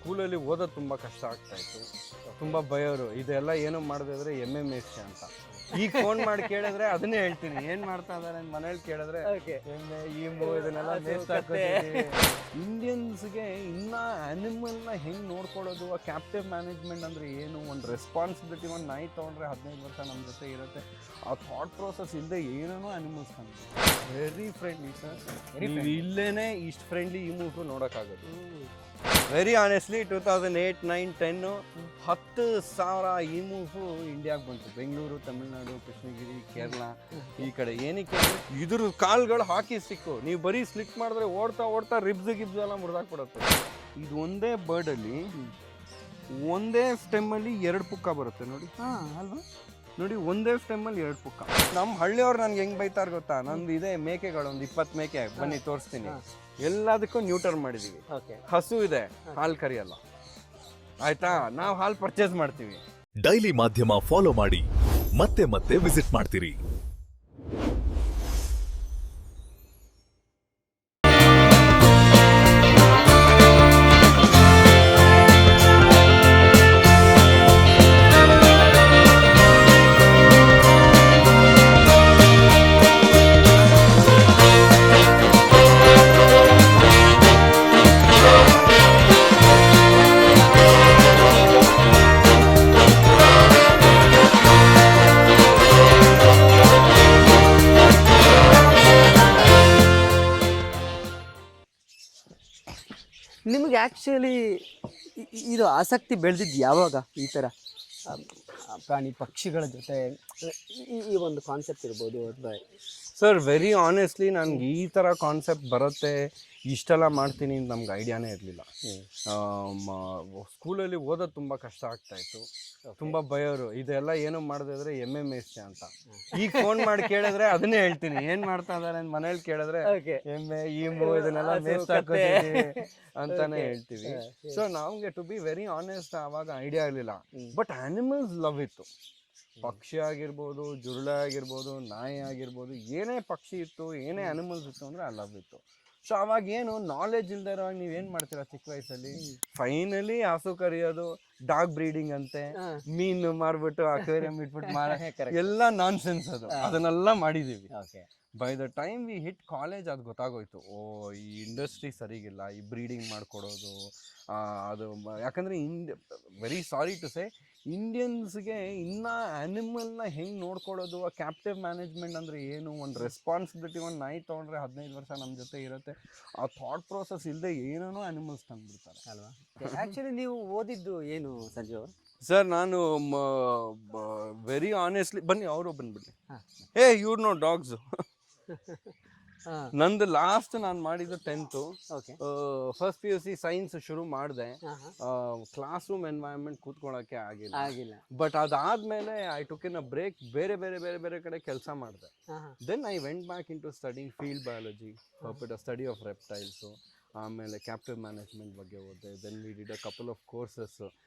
ಸ್ಕೂಲಲ್ಲಿ ಓದೋದು ತುಂಬ ಕಷ್ಟ ಆಗ್ತಾ ಇತ್ತು, ತುಂಬ ಬಯೋರು ಇದೆಲ್ಲ ಏನೋ ಮಾಡಿದ್ರೆ MMA ಅಂತ. ಈಗ ಫೋನ್ ಮಾಡಿ ಕೇಳಿದ್ರೆ ಅದನ್ನೇ ಹೇಳ್ತೀನಿ, ಏನ್ ಮಾಡ್ತಾ ಇದಾರೆ ಮನೇಲಿ ಕೇಳಿದ್ರೆ ಎಮ್ಮೆ ಈಮು ಇದನ್ನೆಲ್ಲ ಮೇಸ್ಟ್ ಹಾಕೋತೀವಿ. ಇಂಡಿಯನ್ಸ್ಗೆ ಇನ್ನ ಅನಿಮಲ್ನ ಹೆಂಗ್ ನೋಡ್ಕೊಳ್ಳೋದು, ಆ ಕ್ಯಾಪ್ಟಿವ್ ಮ್ಯಾನೇಜ್ಮೆಂಟ್ ಅಂದ್ರೆ ಏನು, ಒಂದು ರೆಸ್ಪಾನ್ಸಿಬಿಲಿಟಿ. ಒಂದು ನಾಯಿ ತೊಗೊಂಡ್ರೆ 15 ವರ್ಷ ನಮ್ಮ ಜೊತೆ ಇರುತ್ತೆ, ಆ ಥಾಟ್ ಪ್ರೋಸೆಸ್ ಇಲ್ಲದೆ ಏನೇನೋ ಅನಿಮಲ್ಸ್ ಕಂಡು ವೆರಿ ಫ್ರೆಂಡ್ಲಿ ಸರ್. ನೀವು ಇಲ್ಲೇನೆ ಇಷ್ಟು ಫ್ರೆಂಡ್ಲಿ ಈ ಮೂವ್ ನೋಡೋಕ್ಕಾಗೋದು. ವೆರಿ ಆನೆಸ್ಟ್ಲಿ 2008, 9, 10 10,000 ಈ ಮೂವು ಇಂಡಿಯಾಗೆ ಬಂತು. ಬೆಂಗಳೂರು, ತಮಿಳ್ನಾಡು, ಕೃಷ್ಣಗಿರಿ, ಕೇರಳ ಈ ಕಡೆ. ಏನಕ್ಕೆ ಇದ್ರ ಕಾಲ್ಗಳು ಹಾಕಿ ಸಿಕ್ಕು, ನೀವು ಬರೀ ಸ್ಲಿಕ್ ಮಾಡಿದ್ರೆ ಓಡ್ತಾ ಓಡ್ತಾ ರಿಬ್ಸ್ ಗಿಬ್ಸ್ ಎಲ್ಲ ಮುರಿದಾಕ್ಬಿಡುತ್ತೆ. ಇದು ಒಂದೇ ಬರ್ಡಲ್ಲಿ ಒಂದೇ ಸ್ಟೆಮ್ಮಲ್ಲಿ 2 ಪುಕ್ಕ ಬರುತ್ತೆ ನೋಡಿ. ಅಲ್ವಾ ನೋಡಿ, ಒಂದೇ ಸ್ಟೆಮ್ಮಲ್ಲಿ 2 ಪುಕ್ಕ. ನಮ್ಮ ಹಳ್ಳಿಯವ್ರು ನನ್ಗೆ ಹೆಂಗ್ ಬೈತಾರ ಗೊತ್ತಾ, ನಂದು ಇದೆ ಮೇಕೆಗಳು ಒಂದು 20 ಮೇಕೆ, ಬನ್ನಿ ತೋರಿಸ್ತೀನಿ. ಎಲ್ಲದಕ್ಕೂ ನ್ಯೂಟರ್ ಮಾಡಿದೀವಿ. ಹಸು ಇದೆ, ಹಾಲು ಕರಿಯಲ್ಲ, ಆಯ್ತಾ? ನಾವು ಹಾಲು ಪರ್ಚೇಸ್ ಮಾಡ್ತೀವಿ. ಡೈಲಿ ಮಾಧ್ಯಮ ಫಾಲೋ ಮಾಡಿ, ಮತ್ತೆ ಮತ್ತೆ ವಿಸಿಟ್ ಮಾಡ್ತೀರಿ. ನಿಮಗೆ ಆ್ಯಕ್ಚುಲಿ ಇದು ಆಸಕ್ತಿ ಬೆಳೆದಿದ್ದು ಯಾವಾಗ? ಈ ಥರ ಪ್ರಾಣಿ ಪಕ್ಷಿಗಳ ಜೊತೆ ಈ ಒಂದು ಕಾನ್ಸೆಪ್ಟ್ ಇರ್ಬೋದು ಅಥವಾ? ಸರ್, ವೆರಿ ಆನೆಸ್ಟ್ಲಿ ನನಗೆ ಈ ಥರ ಕಾನ್ಸೆಪ್ಟ್ ಬರುತ್ತೆ, ಇಷ್ಟೆಲ್ಲ ಮಾಡ್ತೀನಿ ಅಂತ ನಮ್ಗೆ ಐಡಿಯಾನೇ ಇರಲಿಲ್ಲ. ಸ್ಕೂಲಲ್ಲಿ ಓದೋದು ತುಂಬ ಕಷ್ಟ ಆಗ್ತಾ ಇತ್ತು, ತುಂಬ ಬಯೋರು ಇದೆಲ್ಲ ಏನೋ ಮಾಡಿದ್ರೆ MMA ಅಂತ. ಈಗ ಫೋನ್ ಮಾಡಿ ಕೇಳಿದ್ರೆ ಅದನ್ನೇ ಹೇಳ್ತೀನಿ, ಏನ್ ಮಾಡ್ತಾ ಇದಾರೆ ಮನೇಲಿ ಕೇಳಿದ್ರೆ ಎಮ್ಮೆ ಈಮು ಇದನ್ನೆಲ್ಲ ಮೇಸ್ಟ್ ಹಾಕೋತೀವಿ ಅಂತಾನೆ ಹೇಳ್ತೀವಿ. ಸೊ ನಮ್ಗೆ ಟು ಬಿ ವೆರಿ ಆನೆಸ್ಟ್ ಆವಾಗ ಐಡಿಯಾ ಇರಲಿಲ್ಲ, ಬಟ್ ಅನಿಮಲ್ಸ್ ಲವ್ ಇತ್ತು. ಪಕ್ಷಿ ಆಗಿರ್ಬೋದು, ಜುರುಳ ಆಗಿರ್ಬೋದು, ನಾಯಿ ಆಗಿರ್ಬೋದು, ಏನೇ ಪಕ್ಷಿ ಇತ್ತು, ಏನೇ ಅನಿಮಲ್ಸ್ ಇತ್ತು ಅಂದ್ರೆ ಆ ಲವ್ ಇತ್ತು. ಸೊ ಅವಾಗ ಏನು ನಾಲೆಜ್ ಇಲ್ದೇ ಇರೋವಾಗ ನೀವೇನ್ ಮಾಡ್ತೀರಾ ಚಿಕ್ಕ ವಯಸ್ಸಲ್ಲಿ? ಫೈನಲಿ ಹಸು ಕರಿಯೋದು, ಡಾಗ್ ಬ್ರೀಡಿಂಗ್ ಅಂತೆ, ಮೀನು ಮಾರ್ಬಿಟ್ಟು ಅಕ್ವೇರಿಯಂ ಇಟ್ಬಿಟ್ಟು ಎಲ್ಲ ನಾನ್ ಸೆನ್ಸ್. ಅದನ್ನೆಲ್ಲ ಮಾಡಿದೀವಿ. By the time we hit college ಅದು ಗೊತ್ತಾಗೋಯ್ತು, ಓ ಈ ಇಂಡಸ್ಟ್ರಿ ಸರಿಗಿಲ್ಲ, ಈ ಬ್ರೀಡಿಂಗ್ ಮಾಡ್ಕೊಡೋದು ಅದು. ಯಾಕಂದರೆ ವೆರಿ ಸಾರಿ ಟು ಸೇ, ಇಂಡಿಯನ್ಸ್ಗೆ ಇನ್ನೂ ಅನಿಮಲ್ನ ಹೆಂಗೆ ನೋಡ್ಕೊಳ್ಳೋದು, ಆ ಕ್ಯಾಪ್ಟಿವ್ ಮ್ಯಾನೇಜ್ಮೆಂಟ್ ಅಂದರೆ ಏನು, ಒಂದು ರೆಸ್ಪಾನ್ಸಿಬಿಲಿಟಿ. ಒಂದು ನಾಯಿ ತೊಗೊಂಡ್ರೆ 15 ವರ್ಷ ನಮ್ಮ ಜೊತೆ ಇರುತ್ತೆ, ಆ ಥಾಟ್ ಪ್ರೋಸೆಸ್ ಇಲ್ಲದೆ ಏನೇನೋ ಅನಿಮಲ್ಸ್ ತಂದುಬಿಡ್ತಾರೆ ಅಲ್ವಾ? ಆ್ಯಕ್ಚುಲಿ ನೀವು ಓದಿದ್ದು ಏನು ಸಂಜು? ಸರ್, ನಾನು ವೆರಿ ಆನೆಸ್ಟ್ಲಿ, ಬನ್ನಿ ಅವರು ಬಂದ್ಬಿಡ್ಲಿ. ಇವ್ರು ನೋ ಡಾಗ್ಸು. ನಂದು ಲಾಸ್ಟ್ ನಾನು ಮಾಡಿದ್ದು 10th. ಫಸ್ಟ್ PUC ಸೈನ್ಸ್ ಶುರು ಮಾಡಿದೆ, ಕ್ಲಾಸ್ ರೂಮ್ ಎನ್ವೈರನ್ಮೆಂಟ್ ಕೂತ್ಕೊಳ್ಳೋಕೆ ಆಗಿಲ್ಲ. ಬಟ್ ಅದಾದ್ಮೇಲೆ I took in a break, ಬೇರೆ ಬೇರೆ ಬೇರೆ ಬೇರೆ ಕಡೆ ಕೆಲಸ ಮಾಡಿದೆ. Then I went back into studying field biology, study of reptiles, ಆಮೇಲೆ ಕ್ಯಾಪ್ಟಿವ್ ಮ್ಯಾನೇಜ್ಮೆಂಟ್ ಬಗ್ಗೆ ಓದಿದೆ. Then we did a couple of courses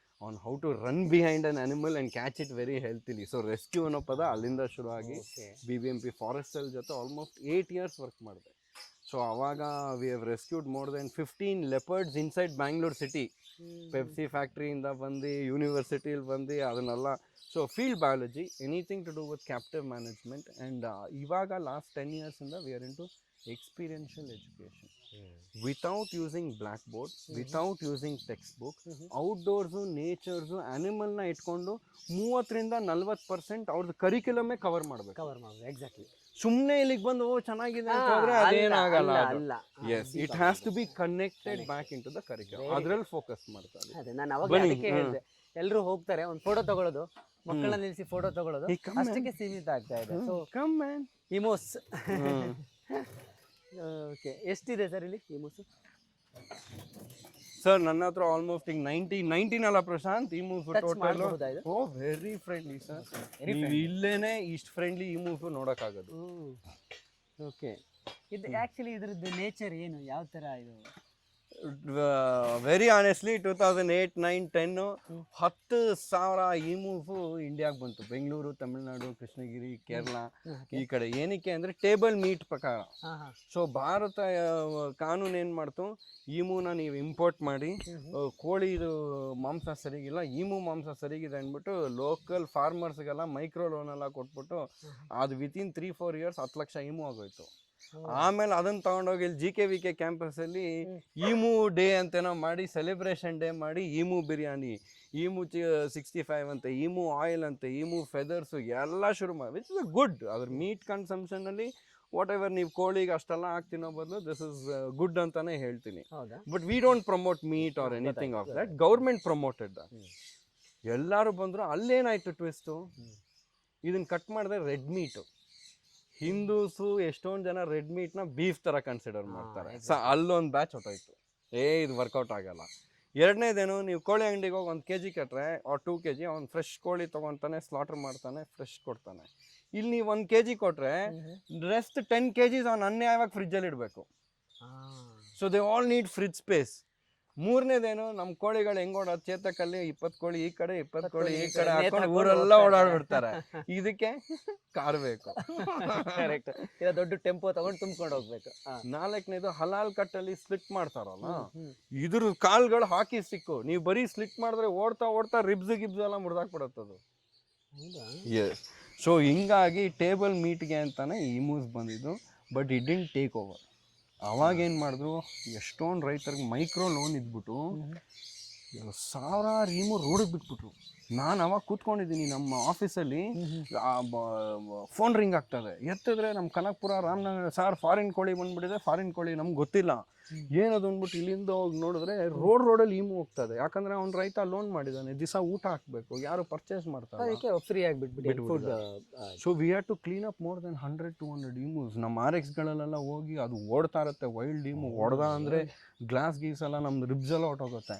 on how to run behind an animal and catch it very healthily. So rescue ಅನ್ನೋ ಪದ ಅಲ್ಲಿಂದ ಶುರು ಆಗಿ BBMP forestal ಜೊತೆ almost 8 years work ಮಾಡಿದೆ. ಸೊ ಅವಾಗ we have rescued more than 15 leopards inside Bangalore city. Pepsi ಫ್ಯಾಕ್ಟ್ರಿಯಿಂದ ಬಂದು ಯೂನಿವರ್ಸಿಟಿಲಿ ಬಂದು ಅದನ್ನೆಲ್ಲ. So field biology, anything to do with captive management. And ಇವಾಗ ಲಾಸ್ಟ್ 10 years ಇಂದ we are into experiential education. Without using blackboard, without using textbook, outdoors, natures, ಅನಿಮಲ್ನ ಇಟ್ಕೊಂಡು 30-40% ಅವ್ರದ್ದು ಕರಿಕ್ಯುಲಮೇ ಕವರ್ ಮಾಡಬೇಕು. ಎಕ್ಸಾಕ್ಟ್ಲಿ. ಸುಮ್ಮನೆ ಇಲ್ಲಿಗೆ ಬಂದು ಚೆನ್ನಾಗಿದೆ ಅಂತ ಹೋದ್ರೆ ಅದೇನಾಗಲ್ಲ. Yes, it has to be connected back into the curriculum. ಅದ್ರಲ್ಲಿ ಫೋಕಸ್ ಮಾಡ್ತಾರೆ. ಅದೇ ನಾನು ಅವಾಗ ಅದಕ್ಕೆ ಹೇಳಿದೆ, ಎಲ್ಲರೂ ಹೋಗ್ತಾರೆ ಒಂದು ಫೋಟೋ ತಗೊಳ್ಳೋದು, ಮಕ್ಕಳನ್ನ ನಿಲ್ಲಿಸಿ ಫೋಟೋ ತಗೊಳ್ಳೋದು, ಅಷ್ಟಕ್ಕೆ ಸೀಮಿತ ಆಗ್ತಾ ಇದೆ. So come man, emus. Okay, ಎಷ್ಟಿದೆ ಸರ್ ಇಲ್ಲಿ ಇಮೋಸು? ಸರ್, ನನ್ನ ಹತ್ರ ಆಲ್ಮೋಸ್ಟ್ ಈಗ 19 ಅಲ್ಲ ಪ್ರಶಾಂತ್, ಈ ಮೂವ್ ಟೋಟಲ್. ಓ ವೆರಿ ಫ್ರೆಂಡ್ಲಿ ಸರ್, ನೀವು ಇಲ್ಲೇನೆ ಇಷ್ಟು ಫ್ರೆಂಡ್ಲಿ ಈ ಮೂವ್ ನೋಡೋಕ್ಕಾಗೋದು. ಓಕೆ, ಇದು ಆ್ಯಕ್ಚುಲಿ ಇದ್ರದ್ದು ನೇಚರ್ ಏನು, ಯಾವ ಥರ ಇದು? ವೆರಿ ಆನೆಸ್ಟ್ಲಿ 2008, 9, 10 10,000 ಈಮೂಸು ಇಂಡಿಯಾಗೆ ಬಂತು. ಬೆಂಗಳೂರು, ತಮಿಳ್ನಾಡು, ಕೃಷ್ಣಗಿರಿ, ಕೇರಳ ಈ ಕಡೆ. ಏನಕ್ಕೆ ಅಂದರೆ ಟೇಬಲ್ ಮೀಟ್ ಪ್ರಕಾರ. ಸೊ ಭಾರತ ಕಾನೂನು ಏನು ಮಾಡ್ತು, ಈಮೂನ ನೀವು ಇಂಪೋರ್ಟ್ ಮಾಡಿ, ಕೋಳಿದು ಮಾಂಸ ಸರಿಗಿಲ್ಲ, ಈಮು ಮಾಂಸ ಸರಿಗಿದೆ ಅಂದ್ಬಿಟ್ಟು ಲೋಕಲ್ ಫಾರ್ಮರ್ಸ್ಗೆಲ್ಲ ಮೈಕ್ರೋ ಲೋನ್ ಎಲ್ಲ ಕೊಟ್ಬಿಟ್ಟು ಅದು ವಿತಿನ್ 3-4 ಇಯರ್ಸ್ 10 ಲಕ್ಷ ಈಮು ಆಗೋಯ್ತು. ಆಮೇಲೆ ಅದನ್ನ ತಗೊಂಡೋಗಿ ಇಲ್ಲಿ GKVK ಕ್ಯಾಂಪಸ್ ಅಲ್ಲಿ ಈಮು ಡೇ ಅಂತೇನೋ ಮಾಡಿ, ಸೆಲೆಬ್ರೇಷನ್ ಡೇ ಮಾಡಿ, ಈಮು ಬಿರಿಯಾನಿ, ಈಮು 65 ಅಂತೆ, ಈಮು ಆಯಿಲ್ ಅಂತೆ, ಈಮು ಫೆದರ್ಸ್ ಎಲ್ಲ ಶುರು ಮಾಡಿ, ವಿಚ್ ಇಸ್ ಗುಡ್. ಅದ್ರ ಮೀಟ್ ಕನ್ಸಂಪ್ಷನ್ ಅಲ್ಲಿ ವಾಟ್ ಎವರ್ ನೀವು ಕೋಳಿಗೆ ಅಷ್ಟೆಲ್ಲ ಹಾಕ್ತಿನೋ ಬದಲು ದಿಸ್ ಇಸ್ ಗುಡ್ ಅಂತಾನೆ ಹೇಳ್ತೀನಿ. But we don't promote meet or anything of that. Government promoted that. ಎಲ್ಲರೂ ಬಂದ್ರು. ಅಲ್ಲೇನಾಯ್ತು ಟ್ವಿಸ್ಟು, ಇದನ್ನ ಕಟ್ ಮಾಡಿದ್ರೆ ರೆಡ್ ಮೀಟು. ಹಿಂದೂಸು ಎಷ್ಟೊಂದು ಜನ ರೆಡ್ ಮೀಟ್ನ ಬೀಫ್ ಥರ ಕನ್ಸಿಡರ್ ಮಾಡ್ತಾರೆ. ಅಲ್ಲೊಂದು ಬ್ಯಾಚ್ ಹೊಟ್ಟೋಯ್ತು, ಇದು ವರ್ಕೌಟ್ ಆಗಲ್ಲ. ಎರಡನೇದೇನು, ನೀವು ಕೋಳಿ ಅಂಗಡಿಗೆ ಹೋಗಿ 1 kg ಕಟ್ರೆ 2 kg ಅವ್ನು ಫ್ರೆಶ್ ಕೋಳಿ ತೊಗೊತಾನೆ, ಸ್ಲಾಟರ್ ಮಾಡ್ತಾನೆ, ಫ್ರೆಶ್ ಕೊಡ್ತಾನೆ. ಇಲ್ಲಿ ನೀವು 1 kg ಕೊಟ್ರೆ ರೆಸ್ಟ್ 10 kgs ಅವ್ನು ಅನ್ಯಾಯವಾಗಿ ಫ್ರಿಜ್ಜಲ್ಲಿ ಇಡಬೇಕು. So they all need fridge space. ಮೂರನೇದೇನು, ನಮ್ಮ ಕೋಳಿಗಳು ಹೆಂಗ್ ಓಡೋದು, ಚೇತಕಲ್ಲಿ 20 ಕೋಳಿ ಈ ಕಡೆ 20 ಕೋಳಿ ಈ ಕಡೆ ಹಾಕೊಂಡು ಊರೆಲ್ಲ ಓಡಾಡ್ಬಿಡ್ತಾರೆ. ಇದಕ್ಕೆ ಕಾರ್ ಬೇಕು. ಕರೆಕ್ಟ್. ಇಲ್ಲ ದೊಡ್ಡ ಟೆಂಪೋ ತಗೊಂಡು ತುಂಬ್ಕೊಂಡು ಹೋಗ್ಬೇಕು. 4ನೇದು ಹಲಾಲ್ ಕಟ್ಟಲ್ಲಿ ಸ್ಲಿಟ್ ಮಾಡ್ತಾರಲ್ಲ, ಇದ್ರ ಕಾಲ್ಗಳು ಹಾಕಿ ಸಿಕ್ಕು. ನೀವು ಬರೀ ಸ್ಲಿಟ್ ಮಾಡಿದ್ರೆ ಓಡ್ತಾ ಓಡ್ತಾ ರಿಬ್ಸ್ ಗಿಬ್ಸ್ ಎಲ್ಲ ಮುರಿದಾಕ್ಬಿಡತ್ತದು. ಸೊ ಹಿಂಗಾಗಿ ಟೇಬಲ್ ಮೀಟ್ಗೆ ಅಂತಾನೆ ಈಮೂಸ್ ಬಂದಿದ್ದು. But it didn't take over. ಅವಾಗೇನು ಮಾಡಿದ್ರು, ಎಷ್ಟೊಂದು ರೈತರಿಗೆ ಮೈಕ್ರೋ ಲೋನ್ ಇದ್ಬಿಟ್ಟು 1000 ಈಮು ರೋಡಿಗೆ ಬಿಟ್ಬಿಟ್ರು. ನಾನು ಅವಾಗ ಕೂತ್ಕೊಂಡಿದ್ದೀನಿ ನಮ್ಮ ಆಫೀಸಲ್ಲಿ, ಫೋನ್ ರಿಂಗ್ ಆಗ್ತದೆ. ಎತ್ತಿದ್ರೆ ನಮ್ಮ ಕನಕಪುರ, ರಾಮನಗರ, ಸಾರ್ ಫಾರಿನ್ ಕೋಳಿ ಬಂದ್ಬಿಟ್ಟಿದೆ, ಫಾರಿನ್ ಕೋಳಿ ನಮ್ಗೆ ಗೊತ್ತಿಲ್ಲ ಏನದು ಅಂದ್ಬಿಟ್ಟು ಇಲ್ಲಿಂದ ಹೋಗಿ ನೋಡಿದ್ರೆ ರೋಡಲ್ಲಿ ಈಮು ಹೋಗ್ತದೆ. ಯಾಕಂದ್ರೆ ಅವ್ನು ರೈತ ಲೋನ್ ಮಾಡಿದ್ದಾನೆ, ದಿವಸ ಊಟ ಹಾಕಬೇಕು, ಯಾರು ಪರ್ಚೇಸ್ ಮಾಡ್ತಾರೆ, ಅದಕ್ಕೆ ಫ್ರೀ ಆಗಿಬಿಟ್ಬಿಟ್ಟು. So we have to clean up more than 100-200 emus. ನಮ್ಮ RXಗಳಲ್ಲೆಲ್ಲ ಹೋಗಿ ಅದು ಓಡ್ತಾ ಇರುತ್ತೆ. ವೈಲ್ಡ್ ಈಮು ಹೊಡೆದ ಅಂದರೆ ಗ್ಲಾಸ್ ಗೀಸ್ ಎಲ್ಲ ನಮ್ದು ರಿಬ್ಸ್ ಎಲ್ಲ ಹೊಟ್ಟೋಗುತ್ತೆ.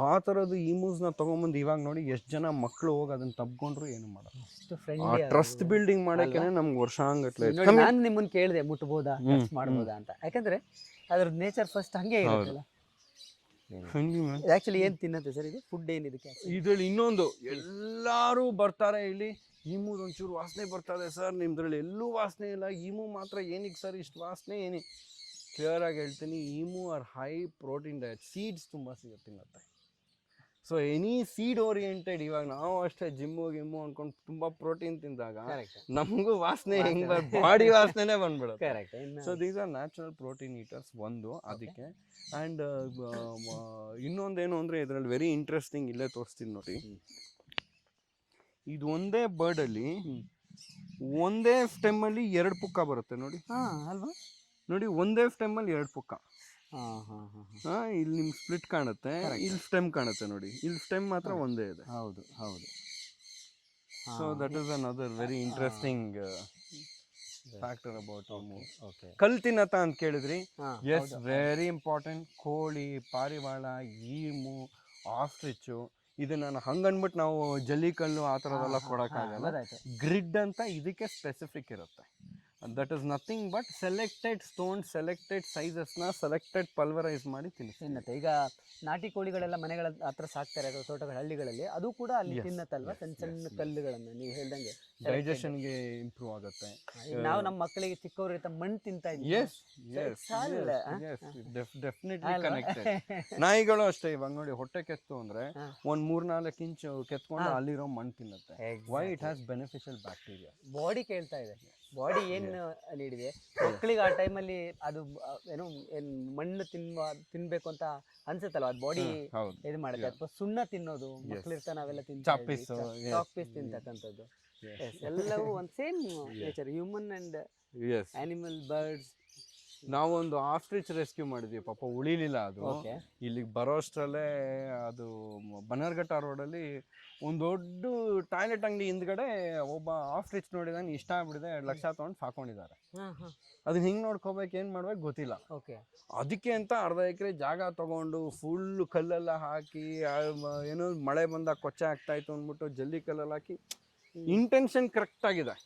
ಆ ಥರದ್ದು ಈಮೂಸ್ನ ತೊಗೊಂಬಂದು ಇವಾಗ ನೋಡಿ ಎಷ್ಟು ಜನ ಮಕ್ಕಳು ಹೋಗಿ ಅದನ್ನ ತಬ್ಕೊಂಡ್ರು ಏನು ಮಾಡೋದು. ಟ್ರಸ್ಟ್ ಬಿಲ್ಡಿಂಗ್ ಮಾಡೋಕೆ ನಮ್ಗೆ ವರ್ಷಾಂಗಟ್ಲೆ. ನಾನು ನಿಮ್ಮನ್ನ ಕೇಳಿದೆ ಮುಟ್ಬೋದಾ, ಮಾಡ್ಬೋದಾ ಅಂತ. ಯಾಕಂದ್ರೆ ಅದ್ರ ನೇಚರ್ ಫಸ್ಟ್ ಹಂಗೆ ಇರುತ್ತಲ್ಲ. ಆಕ್ಚುಲಿ ಏನ್ ತಿನ್ನತ್ತೆ ಸರ್ ಇದು, ಫುಡ್ ಏನಿದಕ್ಕೆ? ಇದ್ರಲ್ಲಿ ಇನ್ನೊಂದು, ಎಲ್ಲರೂ ಬರ್ತಾರೆ ಇಲ್ಲಿ, ಈಮೂದು ಒಂಚೂರು ವಾಸನೆ ಬರ್ತದೆ ಸರ್, ನಿಮ್ದ್ರಲ್ಲಿ ಎಲ್ಲೂ ವಾಸನೆ ಇಲ್ಲ, ಈಮು ಮಾತ್ರ ಏನಕ್ಕೆ ಸರ್ ಇಷ್ಟು ವಾಸನೆ? ಕ್ಲಿಯರ್ ಆಗಿ ಹೇಳ್ತೀನಿ, emu are high protein diet. Seeds ತುಂಬ ಸಿಗುತ್ತೆ ತಿನ್ನತ್ತೆ. ಸೊ ಎನಿ ಸೀಡ್ ಓರಿಯೆಂಟೆಡ್, ಇವಾಗ ನಾವು ಅಷ್ಟೇ ಜಿಮ್ಮು ಗಿಮ್ಮು ಅನ್ಕೊಂಡು ತುಂಬಾ ಪ್ರೋಟೀನ್ ತಿಂದಾಗ ನಮಗೂ ವಾಸನೆ ಹೆಂಗ್ ಬಾಡಿ ವಾಸನೆನೇ ಬಂದ್ಬಿಡುತ್ತೆ. So these are natural protein eaters ಒಂದು ಅದಕ್ಕೆ. ಆ್ಯಂಡ್ ಇನ್ನೊಂದೇನು ಅಂದರೆ ಇದರಲ್ಲಿ ವೆರಿ ಇಂಟ್ರೆಸ್ಟಿಂಗ್, ಇಲ್ಲೇ ತೋರಿಸ್ತೀನಿ ನೋಡಿ. ಇದು ಒಂದೇ ಬರ್ಡಲ್ಲಿ ಒಂದೇ ಸ್ಟೆಮ್ಮಲ್ಲಿ 2 ಪುಕ್ಕ ಬರುತ್ತೆ ನೋಡಿ. ಅಲ್ವಾ ನೋಡಿ, ಒಂದೇ ಸ್ಟೆಮ್ಮಲ್ಲಿ 2 ಪುಕ್ಕ. ಇಲ್ಲಿ ನಿಮ್ಗೆ ಸ್ಪ್ಲಿಟ್ ಕಾಣುತ್ತೆ, ಇಲ್ಲಿ ಸ್ಟೆಮ್ ಕಾಣುತ್ತೆ ನೋಡಿ. ಇಲ್ಲಿ ಸ್ಟೆಮ್ ಮಾತ್ರ ಒಂದೇ ಇದೆ. ಹೌದು ಹೌದು. So that is another very interesting factor about emu. ಕಲ್ ತಿನ್ನತ್ತ ಅಂತ ಕೇಳಿದ್ರಿ, ಎಸ್, ವೆರಿ ಇಂಪಾರ್ಟೆಂಟ್. ಕೋಳಿ, ಪಾರಿವಾಳ, ಈಮು, ಆಸ್ಟ್ರಿಚು, ಇದು ನಾನು ಹಂಗನ್ಬಿಟ್ಟು ನಾವು ಜಲ್ಲಿಕಲ್ಲು ಆ ಥರದೆಲ್ಲ ಕೊಡೋಕ್ಕಾಗಲ್ಲ. ಗ್ರಿಡ್ ಅಂತ ಇದಕ್ಕೆ ಸ್ಪೆಸಿಫಿಕ್ ಇರುತ್ತೆ. That is nothing but selected stone, selected ಸೈಜಸ್ನ ಸೆಲೆಕ್ಟೆಡ್ ಪಲ್ವರೈಸ್ ಮಾಡಿ ತಿನ್ನುತ್ತೆ. ಈಗ ನಾಟಿ ಕೋಳಿಗಳೆಲ್ಲ ಮನೆಗಳ ಹತ್ರ ಸಾಕ್ತಾರೆ ಅಥವಾ ತೋಟಗಳ ಹಳ್ಳಿಗಳಲ್ಲಿ, ಅದು ಕೂಡ ಅಲ್ಲಿ ತಿನ್ನತ್ತಲ್ವಾ ಸಣ್ಣ ಸಣ್ಣ ಕಲ್ಲುಗಳನ್ನು. ನೀವು ಹೇಳ್ದಂಗೆ ಡೈಜೆಷನ್ಗೆ ಇಂಪ್ರೂವ್ ಆಗುತ್ತೆ. ನಾವು ನಮ್ಮ ಮಕ್ಕಳಿಗೆ ಚಿಕ್ಕವರಿರ್ತ ಮಣ್ಣು ತಿಂತಾ ಇದ್ದೀವಿ. Definitely connected. ನಾಯಿಗಳು ಅಷ್ಟೇ. ಇವಾಗ ನೋಡಿ, ಹೊಟ್ಟೆ ಕೆತ್ತು ಅಂದ್ರೆ 1-3-4 ಇಂಚ್ ಕೆತ್ಕೊಂಡು ಅಲ್ಲಿರೋ ಮಣ್ಣು ತಿನ್ನುತ್ತೆ. Why? It has beneficial bacteria. Body ಕೇಳ್ತಾ ಇದೆ, ಬಾಡಿ ಏನು ನೀಡಿದೆ ಮಕ್ಕಳಿಗೆ ಆ ಟೈಮಲ್ಲಿ. ಅದು ಏನು ಮಣ್ಣು ತಿನ್ಬೇಕು ಅಂತ ಅನ್ಸುತ್ತಲ್ವ, ಅದು ಬಾಡಿ ಇದು ಮಾಡುತ್ತೆ. ಅಥವಾ ಸುಣ್ಣ ತಿನ್ನೋದು ಮಕ್ಕಳಿರ್ತಾ ನಾವೆಲ್ಲ ಚಾಕ್ ಪೀಸ್ ತಿಂತಕ್ಕಂಥದ್ದು, ಎಲ್ಲವೂ ಒಂದು same nature. Human and animal, birds. ನಾವೊಂದು ಆಸ್ಟ್ರಿಚ್ ರೆಸ್ಕ್ಯೂ ಮಾಡಿದ್ವಿ, ಪಾಪ ಉಳಿಲಿಲ್ಲ ಅದು. ಇಲ್ಲಿಗೆ ಬರೋ ಅಷ್ಟರಲ್ಲೇ ಅದು ಬನ್ನರ್ಘಟ್ಟ ರೋಡಲ್ಲಿ ಒಂದು ದೊಡ್ಡ ಟಾಯ್ಲೆಟ್ ಅಂಗಡಿ ಹಿಂದ್ಗಡೆ ಒಬ್ಬ ಆಸ್ಟ್ರಿಚ್ ನೋಡಿದಾನೆ, ಇಷ್ಟ ಆಗ್ಬಿಟ್ಟಿದೆ, 2 ಲಕ್ಷ ತೊಗೊಂಡು ಸಾಕೊಂಡಿದ್ದಾರೆ. ಅದನ್ನ ಹಿಂಗೆ ನೋಡ್ಕೋಬೇಕು, ಏನು ಮಾಡ್ಬೇಕು ಗೊತ್ತಿಲ್ಲ. ಅದಕ್ಕೆ ಅಂತ ಅರ್ಧ ಎಕರೆ ಜಾಗ ತಗೊಂಡು ಫುಲ್ ಕಲ್ಲೆಲ್ಲ ಹಾಕಿ, ಏನೋ ಮಳೆ ಬಂದಾಗ ಕೊಚ್ಚೆ ಆಗ್ತಾ ಇತ್ತು ಅಂದ್ಬಿಟ್ಟು ಜಲ್ಲಿ ಕಲ್ಲೆಲ್ಲ ಹಾಕಿ, ಇಂಟೆನ್ಷನ್ ಕರೆಕ್ಟ್ ಆಗಿದೆ.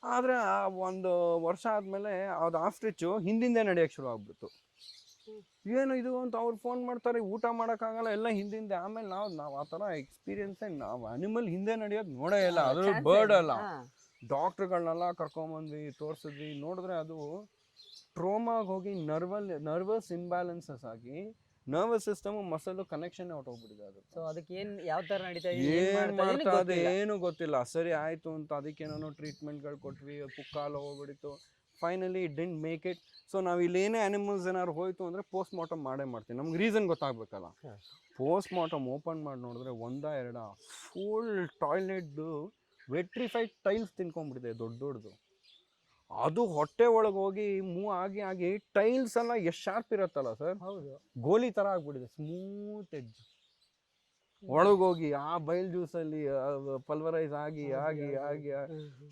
ಆದರೆ 1 ವರ್ಷ ಆದಮೇಲೆ ಅದು ಆಸ್ಟ್ರಿಚ್ಚು ಹಿಂದಿಂದೆ ನಡೆಯೋಕ್ಕೆ ಶುರು ಆಗ್ಬಿಡ್ತು. ಏನು ಇದು ಅಂತ ಅವ್ರು ಫೋನ್ ಮಾಡ್ತಾರೆ, ಊಟ ಮಾಡೋಕ್ಕಾಗಲ್ಲ, ಎಲ್ಲ ಹಿಂದೆ. ಆಮೇಲೆ ನಾವು ಆ ಥರ ಎಕ್ಸ್ಪೀರಿಯನ್ಸೇ ನಾವು ಅನಿಮಲ್ ಹಿಂದೆ ನಡೆಯೋದು ನೋಡೇ ಇಲ್ಲ. ಅದು ಬರ್ಡ್ ಅಲ್ಲ, ಡಾಕ್ಟ್ರುಗಳನ್ನೆಲ್ಲ ಕರ್ಕೊಂಬಂದ್ವಿ, ತೋರಿಸಿದ್ವಿ, ನೋಡಿದ್ರೆ ಅದು ಟ್ರೋಮಾಗಿ ಹೋಗಿ ನರ್ವಸ್ ಇಂಬ್ಯಾಲೆನ್ಸಸ್ ಆಗಿ ನರ್ವಸ್ ಸಿಸ್ಟಮ್ ಮಸಲು ಕನೆಕ್ಷನ್ ಹೊಟ್ಟೋಗ್ಬಿಟ್ಟಿದೆ ಅದು. ಸೊ ಅದಕ್ಕೆ ಯಾವ ತರ ನಡೀತಾ ಏನ್ ಮಾಡ್ತಾ ಅದು ಏನು ಗೊತ್ತಿಲ್ಲ. ಸರಿ ಆಯ್ತು ಅಂತ ಅದಕ್ಕೇನೋ ಟ್ರೀಟ್ಮೆಂಟ್ಗಳು ಕೊಟ್ವಿ, ಪುಕ್ಕಾಲ ಹೋಗ್ಬಿಡಿತು, finally it didn't make it. So ನಾವು ಇಲ್ಲೇನೇ ಅನಿಮಲ್ಸ್ ಏನಾದ್ರು ಹೋಯ್ತು ಅಂದ್ರೆ ಪೋಸ್ಟ್ ಮಾರ್ಟಮ್ ಮಾಡ್ತೀವಿ. ನಮ್ಗೆ ರೀಸನ್ ಗೊತ್ತಾಗ್ಬೇಕಲ್ಲ. ಪೋಸ್ಟ್ ಮಾರ್ಟಮ್ ಓಪನ್ ಮಾಡಿ ನೋಡಿದ್ರೆ 1-2 ಫುಲ್ ಟಾಯ್ಲೆಟ್ ವೆಟ್ರಿಫೈಡ್ ಟೈಲ್ಸ್ ತಿನ್ಕೊಂಡ್ಬಿಟ್ಟಿದೆ ದೊಡ್ಡದು. ಅದು ಹೊಟ್ಟೆ ಒಳಗೆ ಹೋಗಿ ಮೂವ್ ಆಗಿ ಟೈಲ್ಸ್ ಎಲ್ಲ ಎಷ್ಟು ಶಾರ್ಪ್ ಇರತ್ತಲ್ಲ ಸರ್, ಹೌದು, ಗೋಲಿ ತರ ಆಗ್ಬಿಟ್ಟಿದೆ, ಸ್ಮೂತ್ ಎಡ್ಜ್ ಒಳಗೋಗಿ ಆ ಬೈಲ್ ಜ್ಯೂಸಲ್ಲಿ ಪಲ್ವರೈಸ್ ಆಗಿ.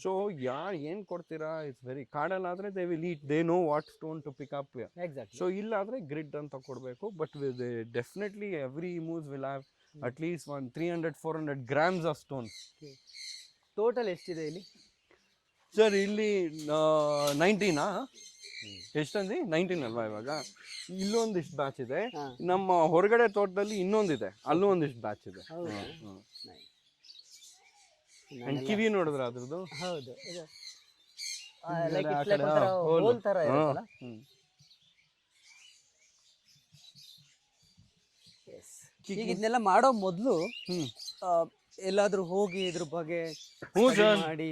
ಸೊ ಏನ್ ಕೊಡ್ತೀರಾ, ಇಟ್ಸ್ ವೆರಿ. ಕಾಡಲ್ಲಾದ್ರೆ they will eat, they know what stone to pick up. So ಇಲ್ಲಾದ್ರೆ ಗ್ರಿಡ್ ಅಂತ ಕೊಡಬೇಕು. But definitely every moves will have at least 300-400 grams of stones. Total ಎಷ್ಟಿದೆ ಇಲ್ಲಿ ಸರ್? ಇಲ್ಲಿ 19 ಎಷ್ಟಂದಿ 19 ಅಲ್ವಾ ಇವಾಗ? ಇಲ್ಲೊಂದಿಷ್ಟು ಬ್ಯಾಚ್ ಇದೆ, ನಮ್ಮ ಹೊರಗಡೆ ತೋಟದಲ್ಲಿ ಇನ್ನೊಂದಿದೆ, ಅಲ್ಲೂ ಒಂದಿಷ್ಟು ಬ್ಯಾಚ್ ಇದೆ. ಕಿವಿ ನೋಡಿದ್ರ ಅದ್ರದ್ದು? ಹೌದು, ಈಗ ಇದನ್ನೆಲ್ಲ ಮಾಡೋ ಮೊದಲು ಎಲ್ಲಾದ್ರೂ ಹೋಗಿ ಇದ್ರ ಬಗ್ಗೆ ಮಾಡಿ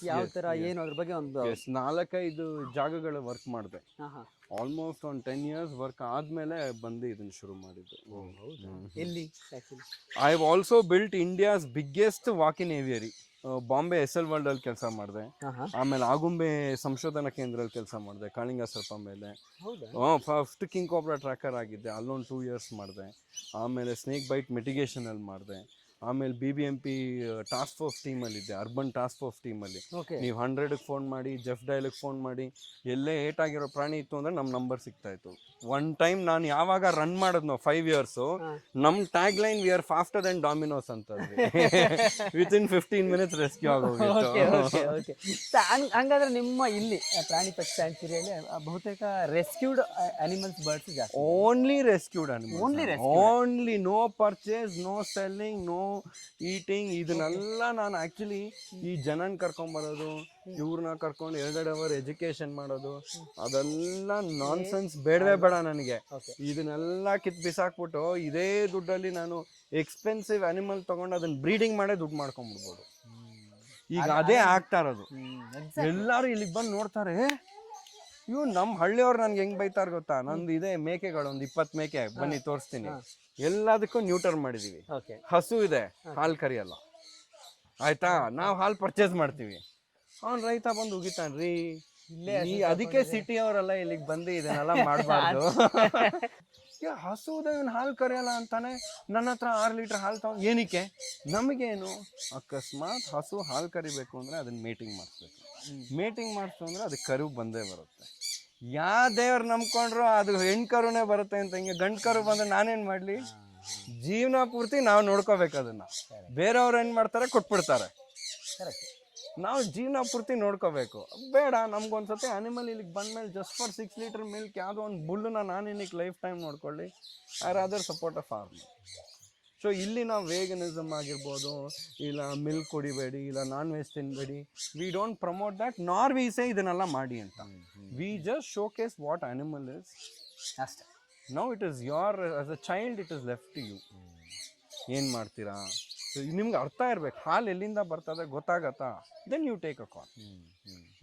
ಯಾವ ತರ ಏನು ಅದ್ರ ಬಗ್ಗೆ ಒಂದು 4-5 ಜಾಗಗಳ ವರ್ಕ್ ಮಾಡಿದೆ. ಆಲ್ಮೋಸ್ಟ್ ಒಂದು 10 years ವರ್ಕ್ ಆದ್ಮೇಲೆ ಬಂದು ಇದನ್ನ ಶುರು ಮಾಡಿದ್ದು. ಎಲ್ಲಿ I have also built India's biggest walk-in aviary. Bombay SL world ಅಲ್ಲಿ ಕೆಲಸ ಮಾಡಿದೆ. ಆಮೇಲೆ ಆಗುಂಬೆ ಸಂಶೋಧನಾ ಕೇಂದ್ರದಲ್ಲಿ ಕೆಲಸ ಮಾಡಿದೆ, ಕಾಳಿಂಗ ಸರ್ಪ ಮೇಲೆ. ಫಸ್ಟ್ ಕಿಂಗ್ ಕೋಬ್ರಾ ಟ್ರ್ಯಾಕರ್ ಆಗಿದ್ದೆ, ಅಲ್ಲೊಂದು 2 years ಮಾಡಿದೆ. ಆಮೇಲೆ ಸ್ನೇಕ್ ಬೈಟ್ ಮಿಟಿಗೇಷನ್ ಅಲ್ಲಿ ಮಾಡಿದೆ. ಆಮೇಲೆ BBMP ಟಾಸ್ಕ್ ಫೋರ್ಸ್ ಟೀಮಲ್ಲಿದ್ದೆ, ಅರ್ಬನ್ ಟಾಸ್ಕ್ ಫೋರ್ಸ್ ಟೀಮಲ್ಲಿ. ನೀವು 100ಗೆ ಫೋನ್ ಮಾಡಿ, ಜೆಫ್ ಡೈಲ್ಗೆ ಫೋನ್ ಮಾಡಿ, ಎಲ್ಲೇ ಏಟಾಗಿರೋ ಪ್ರಾಣಿ ಇತ್ತು ಅಂದರೆ ನಮ್ಮ ನಂಬರ್ ಸಿಗ್ತಾ ಇತ್ತು. ಒನ್ ಟೈಮ್ ನಾನು ಯಾವಾಗ ರನ್ ಮಾಡಿದ್ನೋ 5 years, ನಮ್ಮ tag line we are faster than Domino's ಅಂತ ವಿತಿನ್ 15 minutes ರೆಸ್ಕ್ಯೂ ಆಗೋಗಿತ್ತು. ಹಂಗಾದ್ರೆ ನಿಮ್ಮ ಇಲ್ಲಿ ಪ್ರಾಣಿ ಪಕ್ಷಿ ಸ್ಯಾಂಕ್ಚುರಿಯಲ್ಲಿ ಬಹುತೇಕ ರೆಸ್ಕ್ಯೂಡ್ ಅನಿಮಲ್ಸ್, ಬರ್ಡ್ಸ್ ಜಾಸ್ತಿ. Only rescued animals, only, no purchase, no selling, no eating. ಇದನ್ನೆಲ್ಲ ನಾನು ಆಕ್ಚುಲಿ ಈ ಜನನ್ ಕರ್ಕೊಂಬರೋದು, ಇವ್ರನ್ನ ಕರ್ಕೊಂಡು 2 hour ಎಜುಕೇಶನ್ ಮಾಡೋದು, ಅದೆಲ್ಲ ನಾನ್ಸೆನ್ಸ್, ಬೇಡವೇ ಬೇಡ ನನಗೆ. ಇದನ್ನೆಲ್ಲ ಕಿತ್ ಬಿಸಾಕ್ಬಿಟ್ಟು ಇದೇ ದುಡ್ಡಲ್ಲಿ ನಾನು ಎಕ್ಸ್ಪೆನ್ಸಿವ್ ಅನಿಮಲ್ ತಗೊಂಡು ಅದನ್ನ ಬ್ರೀಡಿಂಗ್ ಮಾಡೇ ದುಡ್ಡು ಮಾಡ್ಕೊಂಡ್ಬಿಡ್ಬೋದು. ಈಗ ಅದೇ ಆಗ್ತಾ ಇರೋದು. ಎಲ್ಲಾರು ಇಲ್ಲಿಗೆ ಬಂದು ನೋಡ್ತಾರೆ, ಇವ್ ನಮ್ಮ ಹಳ್ಳಿಯವ್ರು ನನ್ಗೆ ಹೆಂಗ್ ಬೈತಾರ ಗೊತ್ತಾ? ನಂದು ಇದೆ ಮೇಕೆಗಳು, ಒಂದು 20 ಮೇಕೆ, ಬನ್ನಿ ತೋರಿಸ್ತೀನಿ. ಎಲ್ಲದಕ್ಕೂ ನ್ಯೂಟರ್ ಮಾಡಿದೀವಿ. ಹಸು ಇದೆ, ಹಾಲು ಕರಿಯಲ್ಲ, ಆಯ್ತಾ? ನಾವು ಹಾಲು ಪರ್ಚೇಸ್ ಮಾಡ್ತೀವಿ. ಅವ್ನು ರೈತ ಬಂದು ಉಗಿತಾನ್ರಿ, ಅದಕ್ಕೆ ಸಿಟಿ ಅವರೆಲ್ಲ ಇಲ್ಲಿಗೆ ಬಂದು ಇದನ್ನೆಲ್ಲ ಮಾಡಬಾರ್ದು. ಹಸುದ ಇವನು ಹಾಲು ಕರಿಯಲ್ಲ ಅಂತಾನೆ, ನನ್ನ ಹತ್ರ 6 ಲೀಟರ್ ಹಾಲು ತಗೊಂಡು ಏನಕ್ಕೆ? ನಮಗೇನು, ಅಕಸ್ಮಾತ್ ಹಸು ಹಾಲು ಕರಿಬೇಕು ಅಂದ್ರೆ ಅದನ್ನ ಮೇಟಿಂಗ್ ಮಾಡಿಸ್ಬೇಕು. ಮೇಟಿಂಗ್ ಮಾಡಿಸ್ತು ಅಂದ್ರೆ ಅದಕ್ಕೆ ಕರು ಬಂದೇ ಬರುತ್ತೆ. ಯಾವ ದೇವ್ರು ನಂಬ್ಕೊಂಡ್ರು ಅದು ಹೆಣ್ಕರುನೇ ಬರುತ್ತೆ ಅಂತ. ಹಿಂಗೆ ಗಂಡು ಕರು ಬಂದ್ರೆ ನಾನೇನ್ ಮಾಡ್ಲಿ? ಜೀವನ ಪೂರ್ತಿ ನಾವು ನೋಡ್ಕೋಬೇಕು ಅದನ್ನ. ಬೇರೆಯವ್ರು ಏನ್ ಮಾಡ್ತಾರೆ, ಕೊಟ್ಬಿಡ್ತಾರೆ. ನಾವು ಜೀವನ ಪೂರ್ತಿ ನೋಡ್ಕೋಬೇಕು. ಬೇಡ, ನಮ್ಗೊಂದ್ಸತಿ ಅನಿಮಲ್ ಇಲ್ಲಿಗೆ ಬಂದ್ಮೇಲೆ ಜಸ್ಟ್ ಫಾರ್ 6 ಲೀಟರ್ ಮಿಲ್ಕ್ ಯಾವುದೋ ಒಂದು ಬುಲ್ಲನ್ನ ನಾನು ಇನ್ನಿಕ್ಕೆ ಲೈಫ್ ಟೈಮ್ ನೋಡ್ಕೊಳ್ಳಿ. I rather support a farm. So ಇಲ್ಲಿ ನಾವು ವೇಗನಿಸಮ್ ಆಗಿರ್ಬೋದು, ಇಲ್ಲ ಮಿಲ್ಕ್ ಕುಡಿಬೇಡಿ, ಇಲ್ಲ ನಾನ್ ವೆಜ್ ತಿನ್ಬೇಡಿ, we don't promote that, nor we say ಇದನ್ನೆಲ್ಲ ಮಾಡಿ ಅಂತ. We just showcase what animal is ಅಷ್ಟೇ. Now it is your, as a child it is left to you. ಏನು ಮಾಡ್ತೀರಾ ನಿಮ್ಗೆ ಅರ್ಥ ಇರ್ಬೇಕು. ಹಾಲು ಎಲ್ಲಿಂದ ಬರ್ತದೆ ಗೊತ್ತಾಗತ್ತಾ? Then you take a call.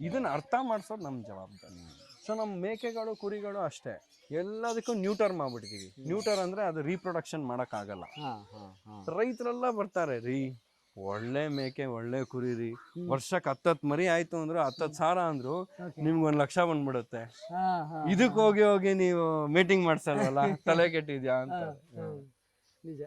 ಇದನ್ನ ಅರ್ಥ ಮಾಡಿಸೋದು ನಮ್ಮ ಜವಾಬ್ದಾರಿ. ಸೊ ನಮ್ಮ ಮೇಕೆಗಳು, ಕುರಿಗಳು ಅಷ್ಟೇ, ಎಲ್ಲದಕ್ಕೂ ನ್ಯೂಟರ್ ಮಾಡ್ಬಿಟ್ಟಿದೀವಿ. ನ್ಯೂಟರ್ ಅಂದ್ರೆ ಅದು ರೀಪ್ರೊಡಕ್ಷನ್ ಮಾಡೋಕ್ಕಾಗಲ್ಲ. ರೈತರೆಲ್ಲ ಬರ್ತಾರೆ ರೀ, ಒಳ್ಳೆ ಮೇಕೆ, ಒಳ್ಳೆ ಕುರಿ ರೀ, ವರ್ಷಕ್ಕೆ 10 ಮರಿ ಆಯ್ತು ಅಂದ್ರೆ 10,000 ಅಂದ್ರು ನಿಮ್ಗೆ 1 ಲಕ್ಷ ಬಂದ್ಬಿಡುತ್ತೆ. ಇದಕ್ಕೆ ಹೋಗಿ ನೀವು ಮೀಟಿಂಗ್ ಮಾಡ್ಸಲ್ವಲ್ಲ, ತಲೆ ಕೆಟ್ಟಿದ್ಯಾ ಅಂತ. ನಿಜ.